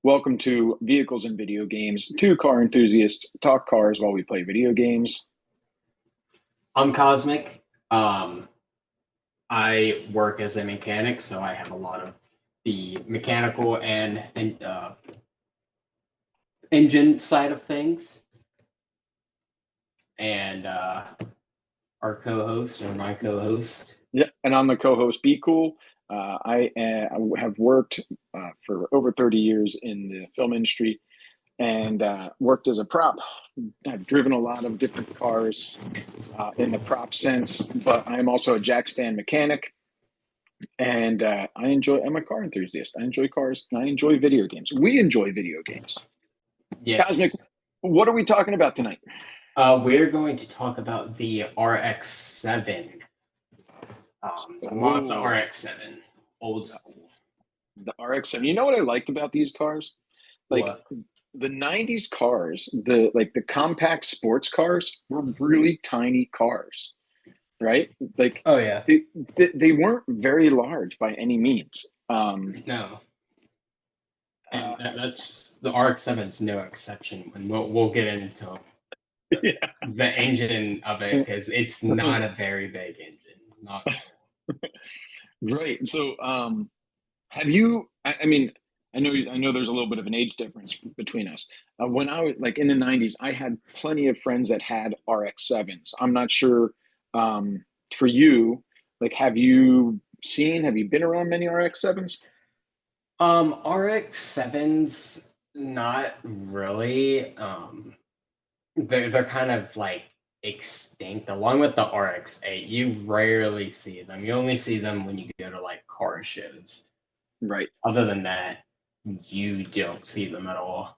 Welcome to Vehicles and Video Games. Two car enthusiasts talk cars while we play video games. I'm Cosmic. I work as a mechanic, so I have a lot of the mechanical and engine side of things. And our co-host, or my co-host. Yeah, and I'm the co-host Bcool. I have worked for over 30 years in the film industry and worked as a prop. I've driven a lot of different cars in the prop sense, but I'm also a jack stand mechanic. And I'm a car enthusiast. I enjoy cars and I enjoy video games. We enjoy video games. Cosmic, Yes. what are we talking about tonight? We're going to talk about the RX-7, the Mazda Oh, RX-7, old school. the RX-7. You know what I liked about these cars? Like What? the 90s cars, the compact sports cars were really tiny cars, right? Like Oh yeah. they weren't very large by any means. No. Uh, And that's the RX-7's no exception. And we'll get into the engine of it because it's yeah. not a very big engine. Not Right. So, have you? I mean, I know there's a little bit of an age difference between us. When I was like in the '90s, I had plenty of friends that had RX-7s. I'm not sure for you. Like, have you been around many RX-7s? RX-7s, not really. They're kind of like extinct. Along with the RX-8, you rarely see them. You only see them when you go to like car shows. Right. Other than that, you don't see them at all.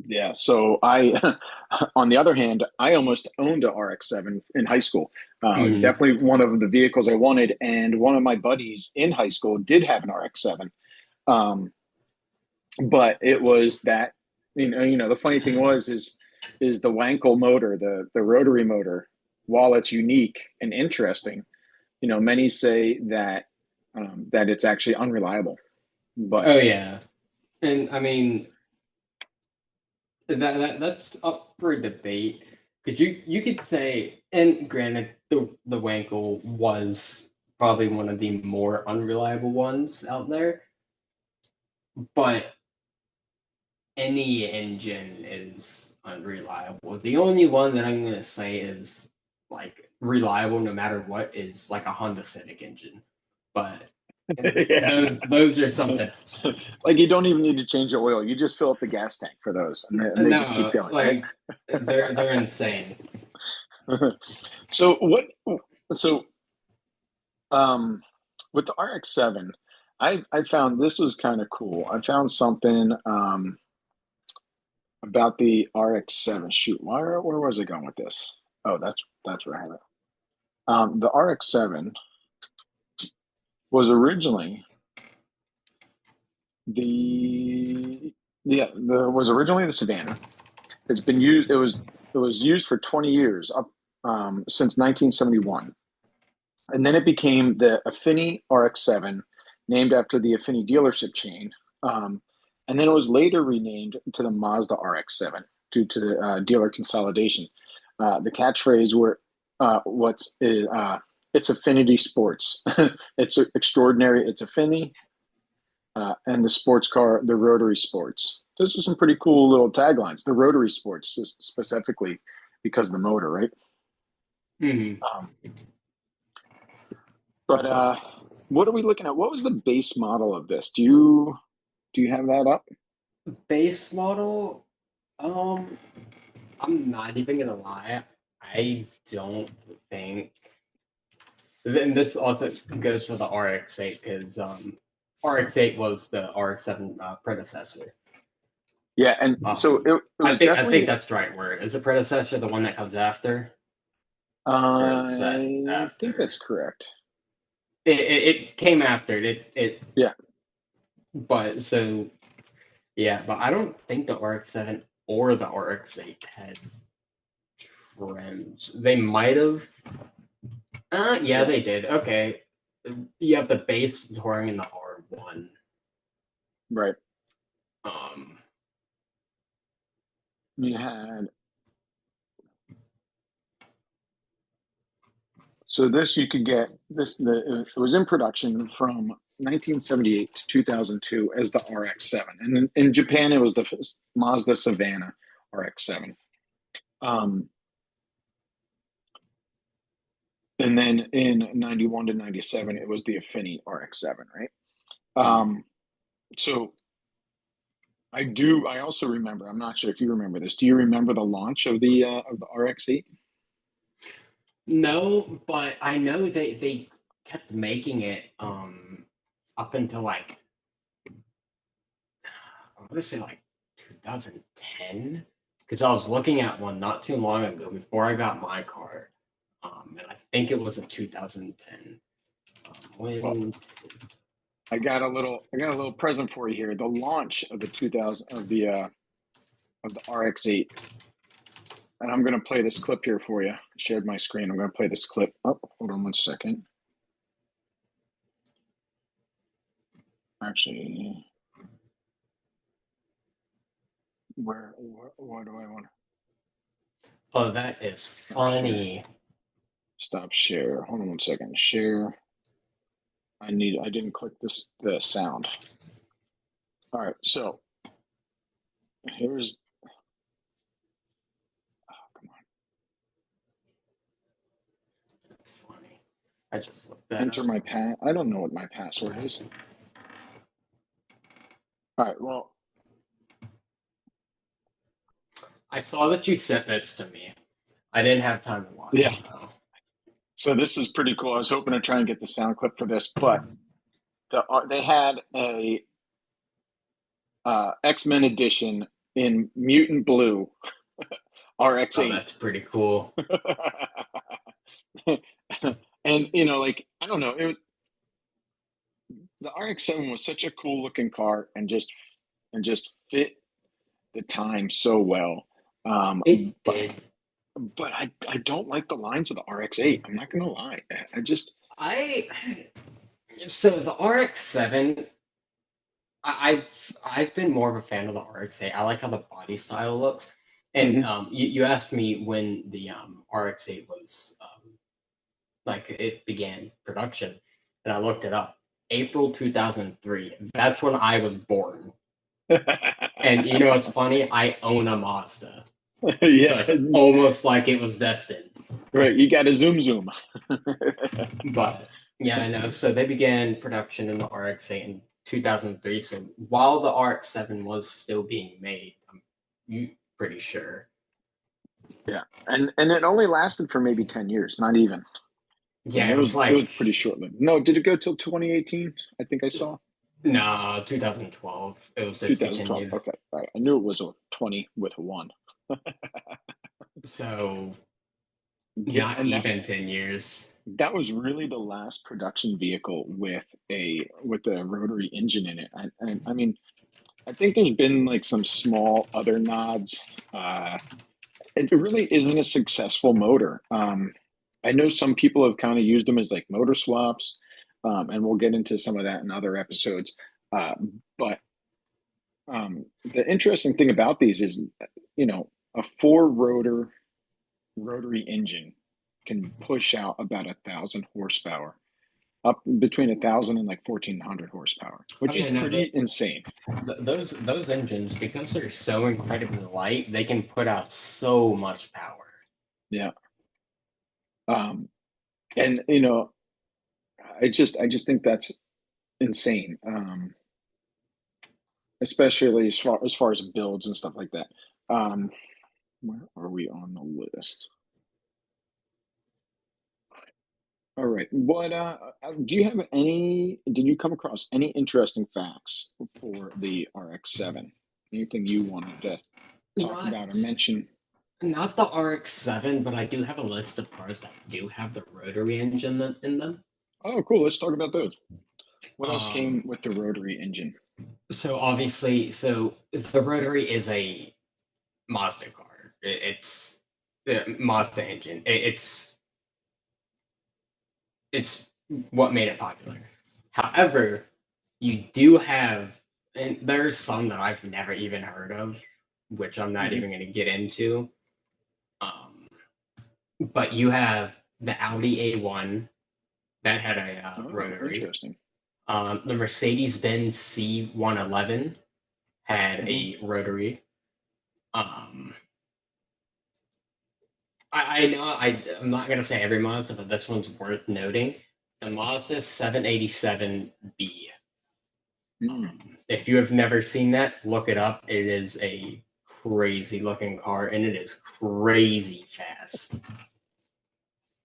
Yeah. So on the other hand, I almost owned a RX-7 in high school. Mhm. Definitely one of the vehicles I wanted, and one of my buddies in high school did have an RX-7. Um, but it was that the funny thing is the Wankel motor, the rotary motor. While it's unique and interesting, many say that it's actually unreliable. But Oh yeah, and I mean that's up for debate because you could say, and granted, the Wankel was probably one of the more unreliable ones out there, but any engine is unreliable. The only one that I'm gonna say is like reliable no matter what is like a Honda Civic engine, but yeah, those are something else. like you don't even need to change the oil. You just fill up the gas tank for those, and they just keep No, going, right? like they're insane. so what? So with the RX-7, I found this was kind of cool. I found something about the RX-7. Shoot, where was I going with this? Oh, that's where I have it. The RX-7 was originally the was originally the sedan. It's been used. It was used for 20 years up since 1971, and then it became the Affini RX-7, named after the Affini dealership chain. And then it was later renamed to the Mazda RX-7 due to the dealer consolidation. The catchphrase were it's affinity sports. It's extraordinary. It's affinity, and the sports car, the Rotary sports. Those are some pretty cool little taglines. The Rotary sports, specifically because of the motor, right? Mhm. Um, but what are we looking at? What was the base model of this? Do you have that up? Base model, um, I'm not even gonna lie. I don't think, and this also goes for the RX-8 because RX-8 was the RX-7 predecessor. Yeah, and so Um, it was I think definitely. that's the right word. Is the predecessor the one that comes after, or is that I think after? that's correct. It came after it, Yeah, but so yeah, but I don't think the RX-7 or the RX-8 had trims. They might have. Yeah, yeah, they did. Okay, you have the base touring and the R1. right. Um, you had, so this you could get this, it was in production from 1978 to 2002 as the RX-7, and in Japan it was the Mazda Savannah RX-7. Um, and then in 91 to 97 it was the Affinity RX-7, right? Um, so I also remember. I'm not sure if you remember this. Do you remember the launch of the RX-8? No, but I know they kept making it up until like I want to say like 2010 because I was looking at one not too long ago before I got my car, and I think it was in 2010. Well, When I got a little present for you here. The launch of the 2000 of the RX-8, and I'm going to play this clip here for you. I shared my screen. I'm going to play this clip. Oh, hold on one second. Actually, where do I want oh, that is to stop share? funny. Stop share. Hold on one second. Share. I didn't click the sound. All right, so here's, oh, come on. That's funny. I just looked that Enter up. my I don't know what my password is. All right, well, I saw that you sent this to me. I didn't have time to watch yeah. it though. So this is pretty cool. I was hoping to try and get the sound clip for this, but they had a X-Men edition in mutant blue Oh, RX-8. that's pretty cool. And like, I don't know, the RX-7 was such a cool looking car, and just fit the time so well. It But did. I don't like the lines of the RX-8. I'm not gonna lie. I just I so the RX-7. I've been more of a fan of the RX-8. I like how the body style looks. And mhm. you asked me when the RX-8 was like it began production, and I looked it up. April 2003. That's when I was born. And you know what's funny? I own a Mazda, so Yeah, it's almost like it was destined. right. You got to zoom. But yeah, I know. So they began production in the RX-8 in 2003. So while the RX-7 was still being made, I'm pretty sure. Yeah, and it only lasted for maybe 10 years, not even. Yeah, it was It was like pretty short lived. No, did it go till 2018? I think I saw no, 2012. It was 2012. discontinued. Okay, all right. I knew it was a 20 with a one. So Yeah, not and even 10 years. that was really the last production vehicle with a rotary engine in it. And I mean, I think there's been like some small other nods. It really isn't a successful motor. I know some people have kind of used them as like motor swaps, and we'll get into some of that in other episodes. But the interesting thing about these is, a four rotor rotary engine can push out about 1,000 horsepower, up between 1,000 and like 1,400 horsepower, Oh which is yeah, no, pretty insane. those engines because they're so incredibly light, they can put out so much power. Yeah. Um, and I just think that's insane. Especially as far as builds and stuff like that. Um, where are we on the list? All right. What do you have any? Did you come across any interesting facts for the RX-7? Anything you wanted to talk about or Not mention? not the RX-7, but I do have a list of cars that do have the rotary engine in them. Oh, cool. Let's talk about those. What else Um, came with the rotary engine? so obviously, so the rotary is a Mazda car. It's a Mazda engine. It's what made it popular. However, you do have, and there's some that I've never even heard of. which I'm not Mhm. even going to get into. Um, but you have the Audi A1 that had a Oh, rotary. interesting. The Mercedes-Benz C111 had Hmm. a rotary. Um, I know I'm not going to say every Mazda, but this one's worth noting. The Mazda 787B. Mm. If you have never seen that, look it up. It is a crazy looking car, and it is crazy fast.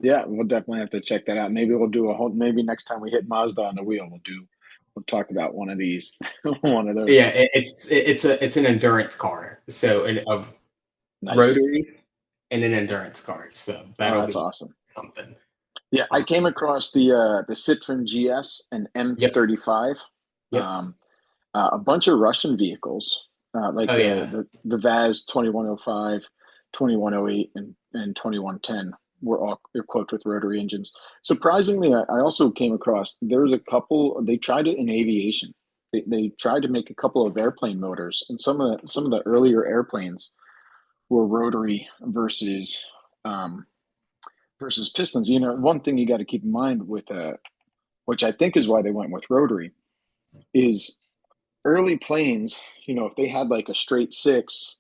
Yeah, we'll definitely have to check that out. Maybe we'll do a whole. Maybe next time we hit Mazda on the wheel, we'll talk about one of these, one of those. Yeah, it's an endurance car, so a Nice. rotary and an endurance car. So Oh, that'll that's be awesome. something. Yeah, I came Um, across the Citroen GS and yep, M35, yep. um, a bunch of Russian vehicles, like Oh yeah, the Vaz 2105, 2108, and 2110 were all equipped with rotary engines. Surprisingly, I also came across there's a couple. They tried it in aviation. They tried to make a couple of airplane motors, and some of the earlier airplanes were rotary um, versus pistons. You know, one thing you got to keep in mind with which I think is why they went with rotary, is early planes. You know, if they had like a straight six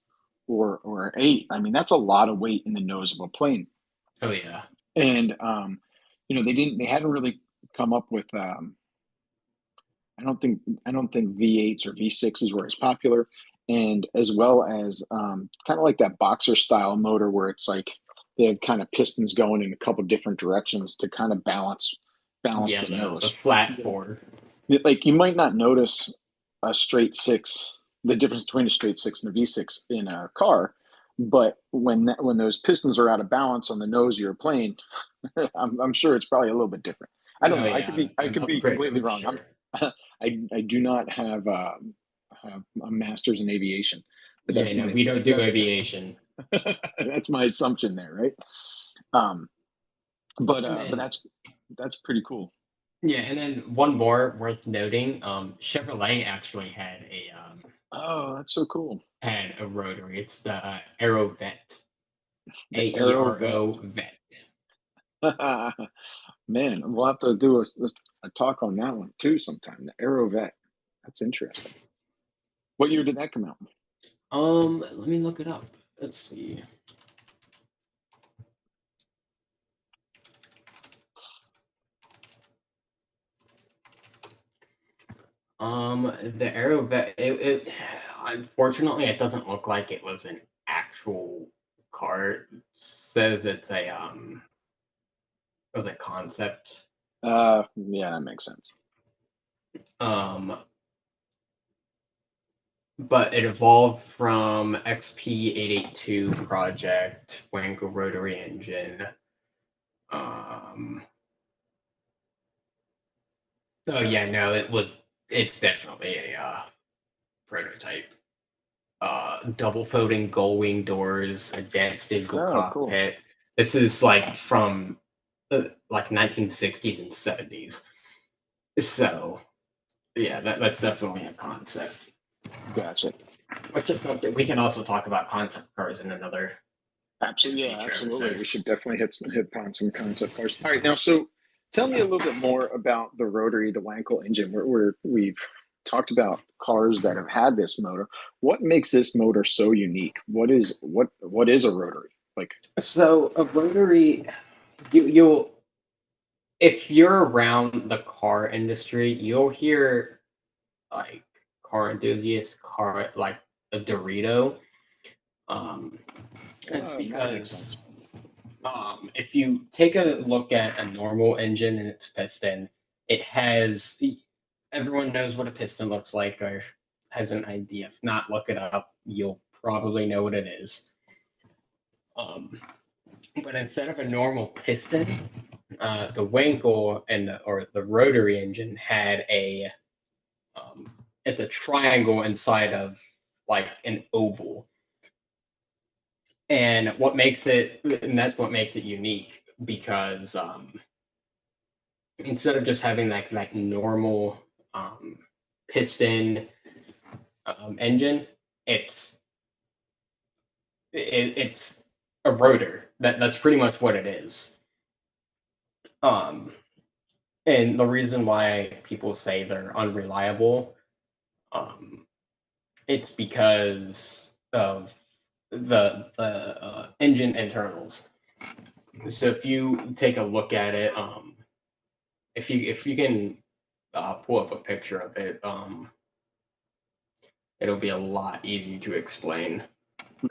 or eight, I mean, that's a lot of weight in the nose of a plane. oh yeah, And you know, they hadn't really come up with. I don't think V8s or V6s were as popular, and as well as kind of like that boxer style motor where it's like they have kind of pistons going in a couple different directions to kind of balance yeah. the The nose. flat four. Like you might not notice a straight six, the difference between a straight six and a V6 in a car, but when those pistons are out of balance on the nose of your plane, I'm sure it's probably a little bit different. I don't Oh know. yeah, I could I'm be pretty completely wrong. sure. I do not have a master's in aviation, but Yeah, no, we don't do aviation. that's my assumption there, right? Um, And but then that's pretty coul. yeah, and then one more worth noting. Chevrolet actually Oh, that's so cool. had a rotary. It's the Aerovet, The Aero Vet. AERO Vet. Man, we'll have to do a talk on that one too sometime. The Aero Vet. That's interesting. What year did that come out? Let me look it up. Let's see. The Aerovet. It unfortunately it doesn't look like it was an actual car. It says it was a concept. Yeah, that makes sense. Um, but it evolved from XP882 project, Wankel rotary engine. Um, oh yeah, no, it's definitely a prototype. Double folding gull wing doors, advanced digital Oh, cool. cockpit. This is like from like 1960s and 70s. So yeah, that's definitely a concept. Gotcha. Which is something we can also talk about concept cars in a Absolutely, yeah, future absolutely. episode. We should definitely hit upon some concept cars. All right, now, so tell me a little bit more about the rotary, the Wankel engine. We've talked about cars that have had this motor. What makes this motor so unique? What is a rotary? Like, So a rotary, you'll if you're around the car industry, you'll hear like car enthusiasts, car like a Dorito. Um, it's that makes sense. because if you take a look at a normal engine and its piston, it has everyone knows what a piston looks like or has an idea. If not, look it up. You'll probably know what it is. Um, but instead of a normal piston, the Wankel or the rotary engine had um, it's a triangle inside of like an oval. And that's what makes it unique because instead of just having like normal um, piston engine, it's it's a rotor. That's pretty much what it is. Um, and the reason why people say they're unreliable, um, it's because of the engine internals. So if you take a look at it, if you can pull up a picture of it, it'll be a lot easier to explain.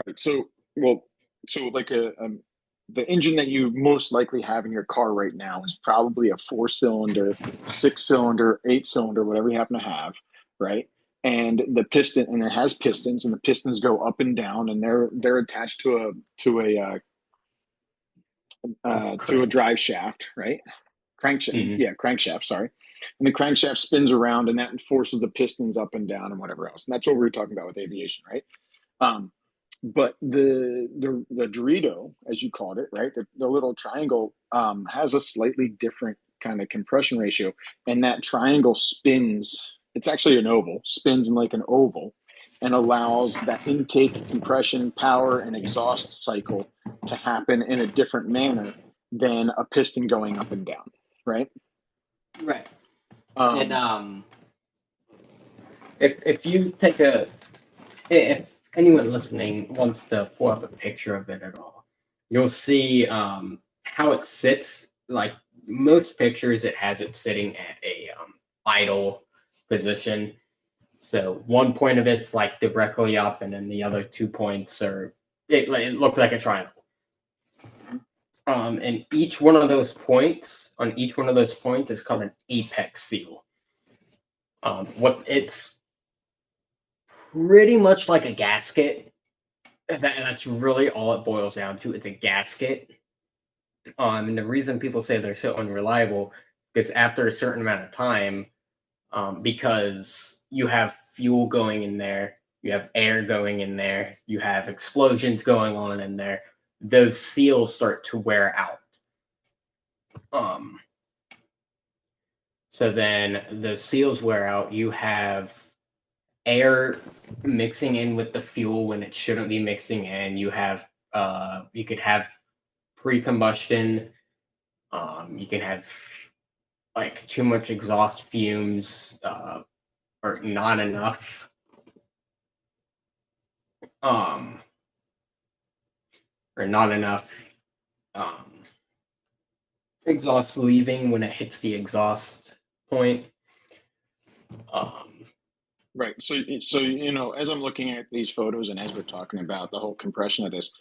Right. So, well, so like the engine that you most likely have in your car right now is probably a four-cylinder, six-cylinder, eight-cylinder, whatever you happen to have, right? And the piston, and it has pistons, and the pistons go up and down, and they're attached to a Crank. drive shaft, right? Crankshaft, Mhm. yeah, crankshaft. Sorry, and the crankshaft spins around, and that forces the pistons up and down, and whatever else. And that's what we were talking about with aviation, right? Um, but the Dorito, as you called it, right? The little triangle has a slightly different kind of compression ratio, and that triangle spins. It's actually an oval, spins in like an oval, and allows that intake, compression, power, and exhaust cycle to happen in a different manner than a piston going up and down, right? Right. And Um, if you take a if anyone listening wants to pull up a picture of it at all, you'll see how it sits. Like most pictures, it has it sitting at a idle position. So one point of it's like directly up, and then the other 2 points are it looks like a triangle. And each one of those points on each one of those points is called an apex seal. What it's pretty much like a gasket. That's really all it boils down to. It's a gasket. And the reason people say they're so unreliable is after a certain amount of time, because you have fuel going in there, you have air going in there, you have explosions going on in there. Those seals start to wear out. Um, so then those seals wear out. You have air mixing in with the fuel when it shouldn't be mixing in. You could have pre-combustion. You can have like too much exhaust fumes, or not enough. Um, or not enough um, exhaust leaving when it hits the exhaust point. Um, right. So as I'm looking at these photos and as we're talking about the whole compression of this,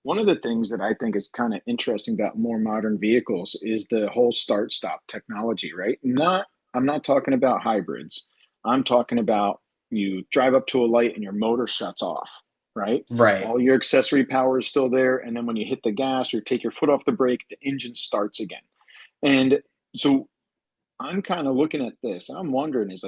one of the things that I think is kind of interesting about more modern vehicles is the whole start-stop technology, right? I'm not talking about hybrids. I'm talking about you drive up to a light and your motor shuts off, right? right. All your accessory power is still there, and then when you hit the gas or take your foot off the brake, the engine starts again. And so I'm kind of looking at this. I'm wondering if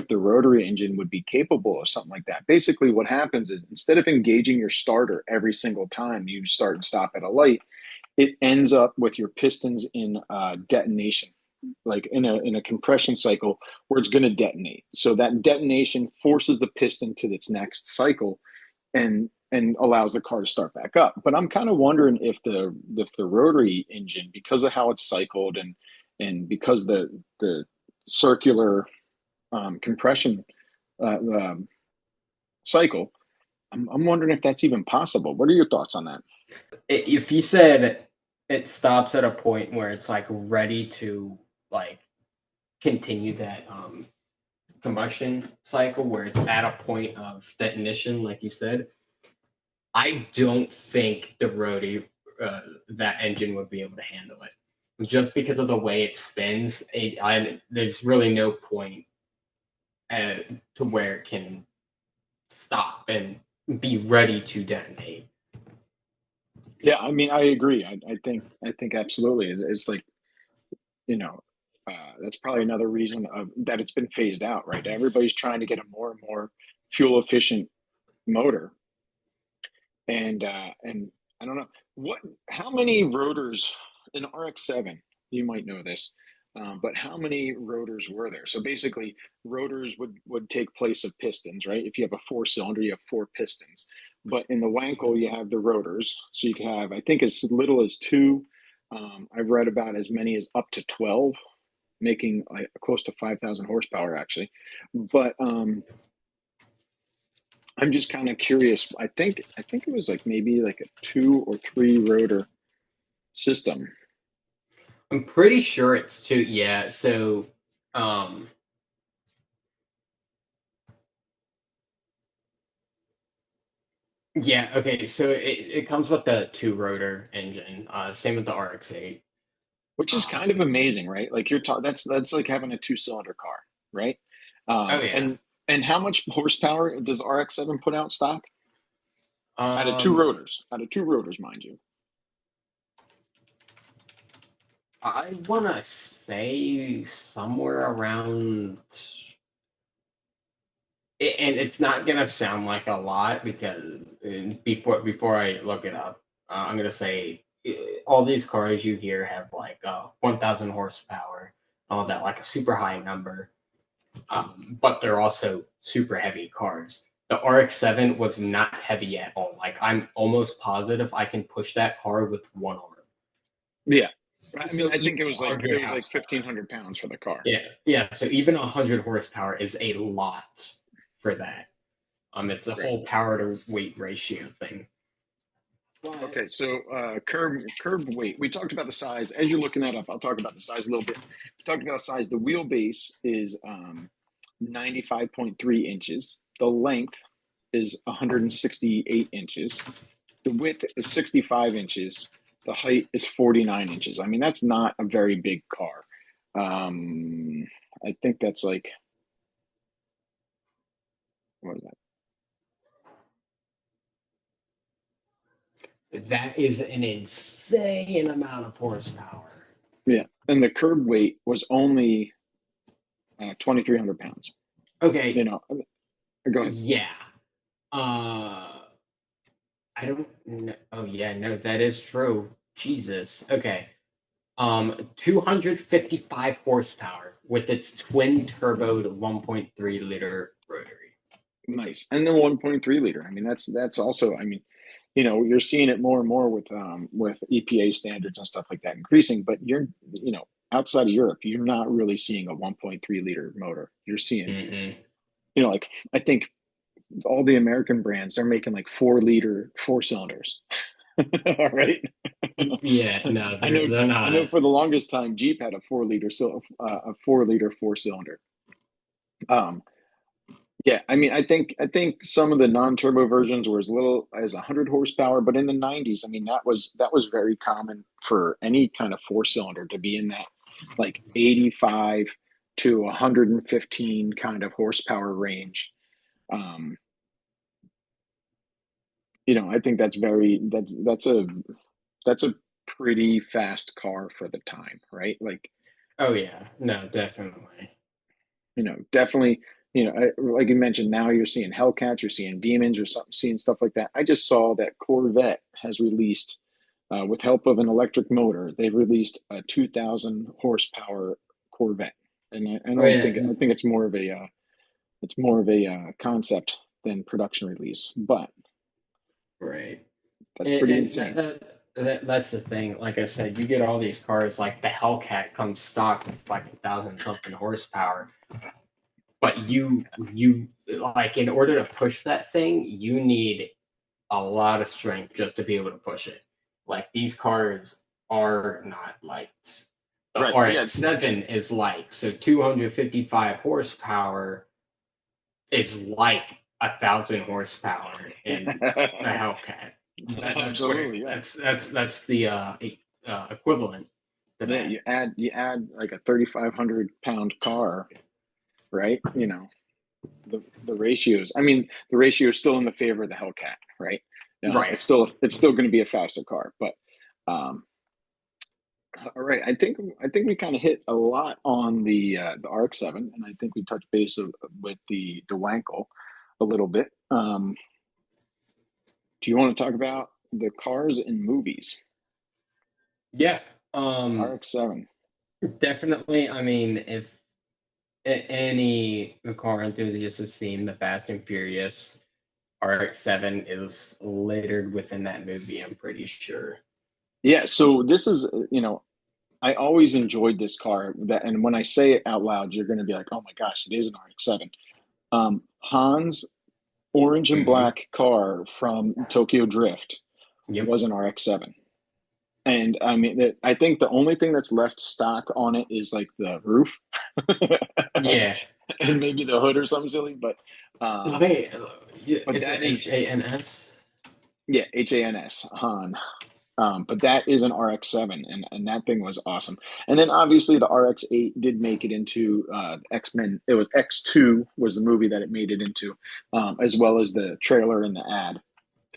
the rotary engine would be capable of something like that. Basically, what happens is instead of engaging your starter every single time you start and stop at a light, it ends up with your pistons in detonation, like in a compression cycle where it's going to detonate. So that detonation forces the piston to its next cycle, and allows the car to start back up. But I'm kind of wondering if the rotary engine, because of how it's cycled and because the circular compression um, cycle, I'm wondering if that's even possible. What are your thoughts on that? If you said it stops at a point where it's like ready to like continue that combustion cycle, where it's at a point of detonation, like you said, I don't think the Rody that engine would be able to handle it. Just because of the way it spins, there's really no point uh, to where it can stop and be ready to detonate. Yeah, I mean, I agree. I think absolutely. It's like you know, that's probably another reason of that it's been phased out, right? Everybody's trying to get a more and more fuel efficient motor, and I don't know what how many rotors in RX-7. You might know this, but how many rotors were there? So basically, rotors would take place of pistons, right? If you have a four-cylinder, you have four pistons. but in the Wankel you have the rotors, so you can have, I think, as little as two. I've read about as many as up to 12, making like close to 5,000 horsepower actually. But I'm just kind of curious. I think it was like maybe like a two or three rotor system. I'm pretty sure it's two. Yeah. So, um, yeah. Okay. So it comes with the two rotor engine. Same with the RX-8. Which is kind Um, of amazing, right? Like you're talking, that's like having a two-cylinder car, right? oh yeah. And how much horsepower does RX-7 put out stock? Out of two Um, rotors, mind you. I want to say somewhere around, and it's not gonna sound like a lot because before I look it up, I'm gonna say all these cars you hear have like 1,000 horsepower, all that, like a super high number. But they're also super heavy cars. The RX-7 was not heavy at all. Like I'm almost positive I can push that car with one arm. Yeah, I mean, So I even think it was like 100 horsepower. 1,500 pounds for the car. Yeah. So even 100 horsepower is a lot for that. It's a Right. whole power to weight ratio thing. But Okay, so curb weight. We talked about the size. As you're looking that up, I'll talk about the size a little bit. We talked about the size. The wheelbase is 95.3 inches. The length is 168 inches. The width is 65 inches. The height is 49 inches. I mean, that's not a very big car. I think that's like, what is that? that is an insane amount of horsepower. Yeah. And the curb weight was only 2,300 pounds. You Okay, know, go ahead. yeah. Uh, I don't know. Oh yeah, no, that is true. Jesus. Okay. 255 horsepower with its twin turbo 1.3 liter rotary. Nice. And then 1.3 liter. I mean, that's also, I mean, you're seeing it more and more with EPA standards and stuff like that increasing, but outside of Europe, you're not really seeing a 1.3 liter motor. You're seeing, Hmm. like I think all the American brands, they're making like 4 liter four cylinders. All right. Yeah, no, I they're know they're I know not. for the longest time Jeep had a 4 liter four cylinder. Um, Yeah, I mean, I think some of the non-turbo versions were as little as 100 horsepower, but in the 90s, I mean, that was very common for any kind of four-cylinder to be in that like 85 to 115 kind of horsepower range. Um, I think that's a pretty fast car for the time, right? Like, Oh yeah, no, definitely. definitely, like you mentioned, now you're seeing Hellcats, you're seeing Demons, or something, seeing stuff like that. I just saw that Corvette has released, with help of an electric motor, they've released a 2,000 horsepower Corvette, and I Oh don't yeah, think I think it's more of a concept than production release, but right. that's pretty And insane. that's the thing. Like I said, you get all these cars like the Hellcat comes stock with like 1,000 something horsepower, but you like in order to push that thing, you need a lot of strength just to be able to push it. Like these cars are not light. The Right? Yeah. RX-7 is light, so 255 horsepower is like 1,000 horsepower in a Hellcat. That's what Absolutely. Yeah. that's the equivalent to Yeah. that. You add like a 3,500 pound car, right? The ratios. I mean, the ratio is still in the favor of the Hellcat, right? Right. It's still going to be a faster car, but um, all right. I think we kind of hit a lot on the RX-7, and I think we touched base with the Wankel a little bit. Do you want to talk about the cars in movies? Yeah. Um. RX-7. Definitely. I mean, if any car enthusiast has seen the Fast and Furious, RX-7 is littered within that movie, I'm pretty sure. Yeah, so this is, I always enjoyed this car. That, and when I say it out loud, you're going to be like, "Oh my gosh, it is an RX-7." Han's orange and Hmm. black car from Tokyo Drift Yep. was an RX-7. And I mean, I think the only thing that's left stock on it is like the roof Yeah. and maybe the hood or something silly. Let me. But Is it that is, HANS? yeah, HANS Han. But that is an RX-7, and that thing was awesome. And then obviously the RX-8 did make it into X-Men. It was X2 was the movie that it made it into, as well as the trailer and the ad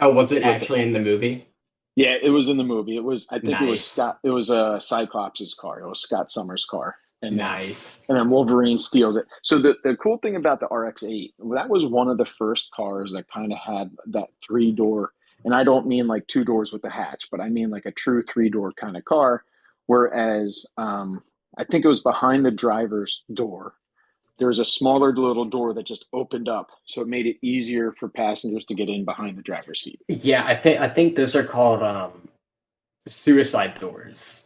Oh, was it with actually in the movie? Yeah, it was in the movie. It was, I think it was Nice. Scott. It was Cyclops' car. It was Scott Summers' car, Nice. and then Wolverine steals it. So the cool thing about the RX-8, that was one of the first cars that kind of had that three door, and I don't mean like two doors with the hatch, but I mean like a true three door kind of car. Whereas I think it was behind the driver's door, there was a smaller little door that just opened up, so it made it easier for passengers to get in behind the driver's seat. Yeah, I think those are called suicide doors.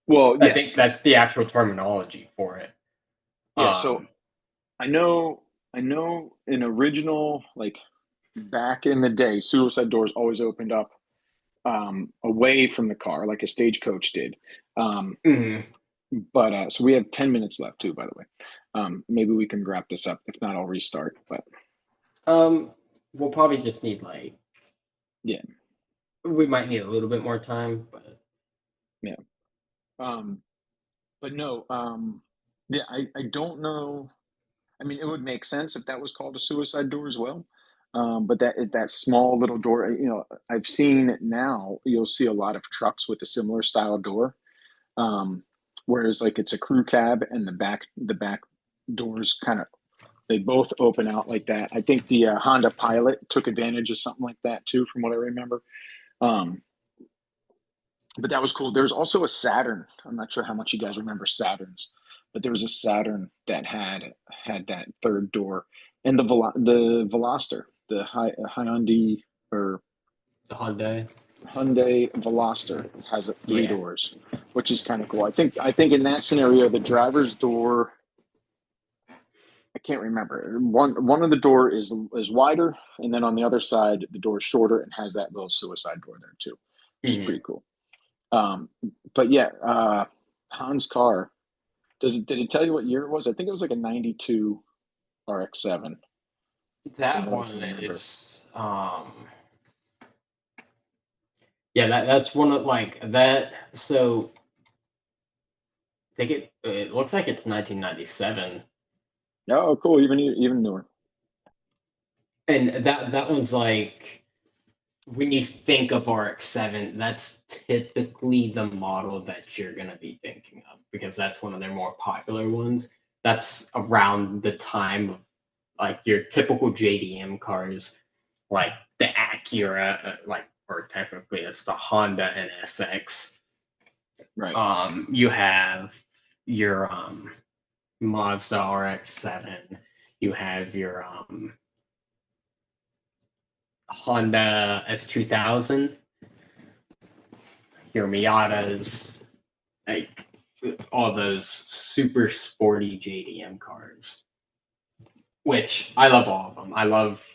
Well, I think yes, that's the actual terminology for it. yeah. So Um, I know in original, like back in the day, suicide doors always opened up away from the car, like a stagecoach did. Um, mhm. but so we have 10 minutes left too, by the way. Maybe we can wrap this up. If not, I'll restart. But um, we'll probably just need like yeah, we might need a little bit more time, but yeah. Um, but no, yeah, I don't know. I mean, it would make sense if that was called a suicide door as well. But that small little door, I've seen now. You'll see a lot of trucks with a similar style door. Whereas like it's a crew cab and the back doors kind of they both open out like that. I think the Honda Pilot took advantage of something like that too, from what I remember. Um, but that was cool. There's also a Saturn. I'm not sure how much you guys remember Saturns, but there was a Saturn that had that third door, and the Veloster, the Hyundai or the Hyundai. Hyundai Veloster has three Yeah. doors, which is kind of cool. I think in that scenario, the driver's door. I can't remember. One of the door is wider, and then on the other side, the door is shorter and has that little suicide door there too, which is Mhm. pretty cool. Um, but yeah, Han's car. Did it tell you what year it was? I think it was like a '92 RX-7, from That what I one can remember. is yeah, that's one of like that. So I think it looks like it's 1997, Oh, cool. Even newer. and that one's like when you think of RX-7, that's typically the model that you're gonna be thinking of because that's one of their more popular ones. That's around the time of like your typical JDM cars, like the Acura, like or technically it's the Honda NSX. Right. You have your Mazda RX-7. You have your Honda S2000, your Miatas, like all those super sporty JDM cars. Which I love all of them. I love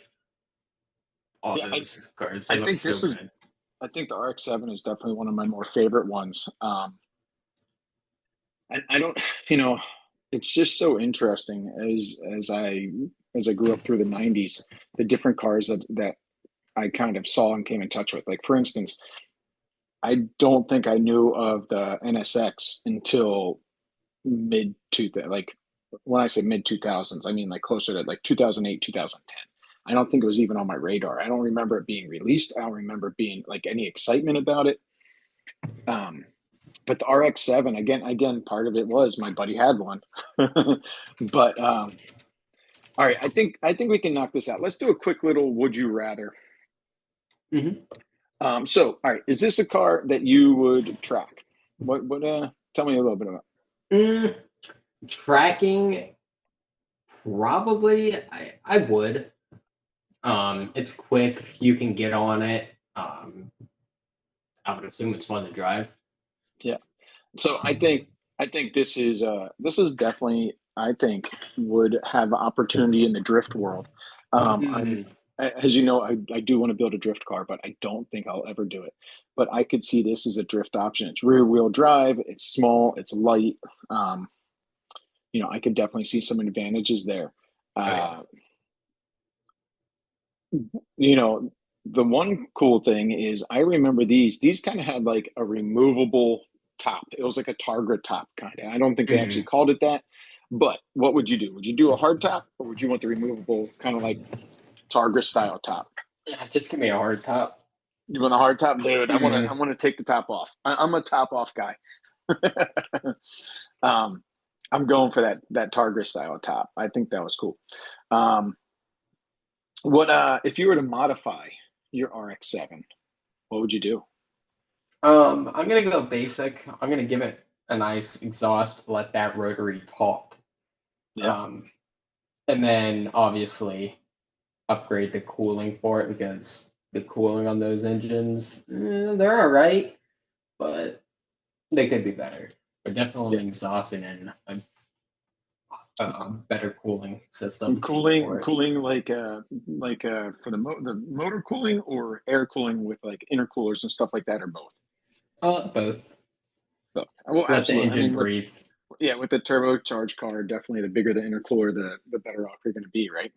all Yeah, those cars. They I look think so this is. good. I think the RX-7 is definitely one of my more favorite ones. I don't, you know, it's just so interesting as I grew up through the '90s, the different cars that I kind of saw and came in touch with. Like for instance, I don't think I knew of the NSX until mid two like when I say mid 2000s, I mean like closer to like 2008, 2010. I don't think it was even on my radar. I don't remember it being released. I don't remember being like any excitement about it. Um, but the RX-7 again, part of it was my buddy had one. But all right, I think we can knock this out. Let's do a quick little would you rather. Hmm. So all right, is this a car that you would track? What tell me a little bit about. Mm, tracking, probably I would. It's quick. You can get on it. I would assume it's fun to drive. Yeah. So I think this is definitely, I think, would have opportunity in the drift world. I'm Mhm. As you know, I do want to build a drift car, but I don't think I'll ever do it. But I could see this as a drift option. It's rear wheel drive. It's small. It's light. Um, I could definitely see some advantages there. Oh yeah. Uh, you know, the one cool thing is I remember these kind of had like a removable top. It was like a Targa top kind of. I don't think they actually Mhm. called it that. But what would you do? Would you do a hard top or would you want the removable kind of like Targa style top? Yeah, just give me a hard top. You want a hard top, dude? I want to. I Mhm. want to take the top off. I'm a top off guy. um, I'm going for that Targa style top. I think that was cool. Um, what if you were to modify your RX-7? What would you do? I'm gonna go basic. I'm gonna give it a nice exhaust, let that rotary talk. Yeah, Um, and then obviously upgrade the cooling for it because the cooling on those engines, they're all right, but they could be better. But definitely yeah. an exhaust and a better cooling And system cooling, for it. cooling like for the motor cooling or air cooling with like intercoolers and stuff like that, or both. Both. Both. Well, Let the absolutely. I engine mean, with breathe. yeah, with the turbocharged car, definitely the bigger the intercooler, the better off you're going to be, right?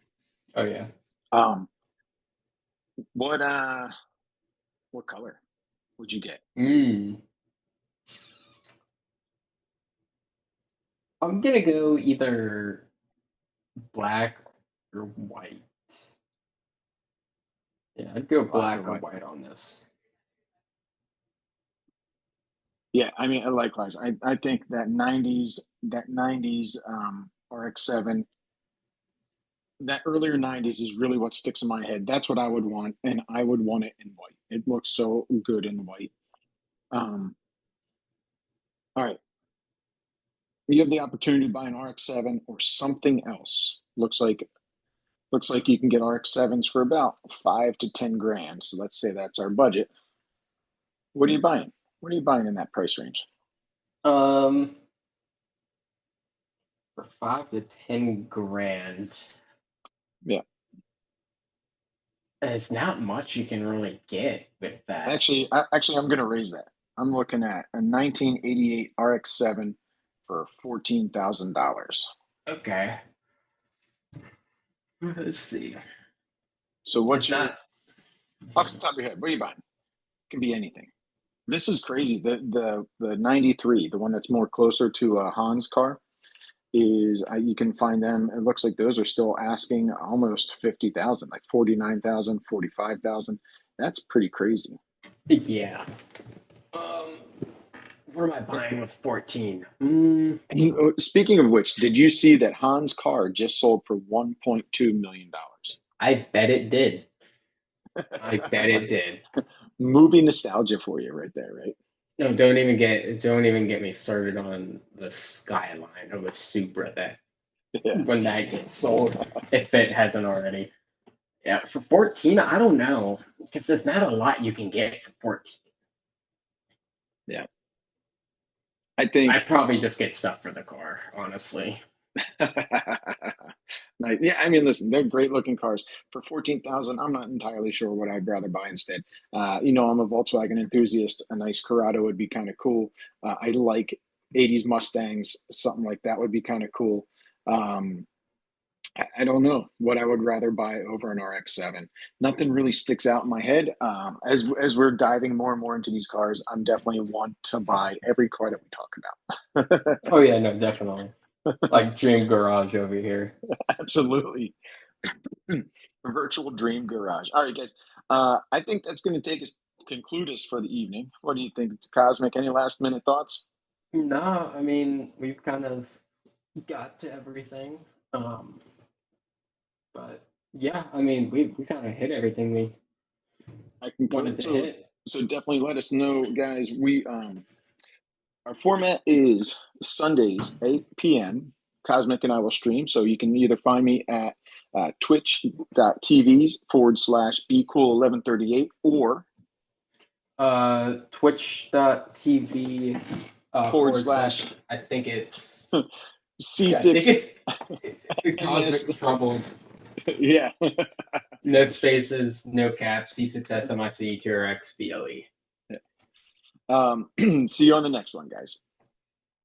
Oh yeah. Um, what uh, what color would you get? Mm. I'm gonna go either black or white. Yeah, I'd go Black or black or white? white on this. Yeah, I mean, likewise. I think that '90s RX-7, that earlier '90s is really what sticks in my head. That's what I would want, and I would want it in white. It looks so good in white. Um, all right, you have the opportunity to buy an RX-7 or something else. Looks like you can get RX-7s for about 5 to 10 grand. So let's say that's our budget. What are you buying? What are you buying in that price range? Um, for 5 to 10 grand, Yeah, there's not much you can really get with that. actually, I'm going to raise that. I'm looking at a 1988 RX-7 for $14,000. Okay, let's see. So It's what's your not. off the top of your head? What are you buying? It can be anything. This is crazy. The '93, the one that's more closer to a Hans car, is you can find them. It looks like those are still asking almost 50,000, like 49,000, 45,000. That's pretty crazy. Yeah. Um, what am I buying with 14? Speaking of which, did you see that Hans car just sold for $1.2 million? I bet it did. I bet it did. Movie nostalgia for you right there, right? No, don't even get me started on the Skyline or the Supra that Yeah, when that gets sold, if it hasn't already. Yeah, for 14, I don't know because there's not a lot you can get for 14. yeah. I I'd think probably just get stuff for the car, honestly. Like, yeah, I mean, listen, they're great looking cars. For 14,000, I'm not entirely sure what I'd rather buy instead. I'm a Volkswagen enthusiast. A nice Corrado would be kind of cool. I like '80s Mustangs. Something like that would be kind of cool. Um, I don't know what I would rather buy over an RX-7. Nothing really sticks out in my head. As we're diving more and more into these cars, I'm definitely one to buy every car that we talk about. Oh yeah, no, definitely. Like Dream Garage over here. Absolutely. Virtual dream garage. All right, guys. I think that's going to conclude us for the evening. What do you think, Cosmic? Any last minute thoughts? No, I mean we've kind of got to everything. Um, but yeah, I mean we kind of hit everything we I wanted concur. to So, hit. so definitely let us know, guys. We Our format is Sundays 8 p.m. Cosmic and I will stream, so you can either find me at twitch.tv/bcool1138 or twitch.tv I think it's C6 Cosmic Trouble. Yeah. No spaces, no caps, C6SMIC TRX BLE. See you on the next one, guys.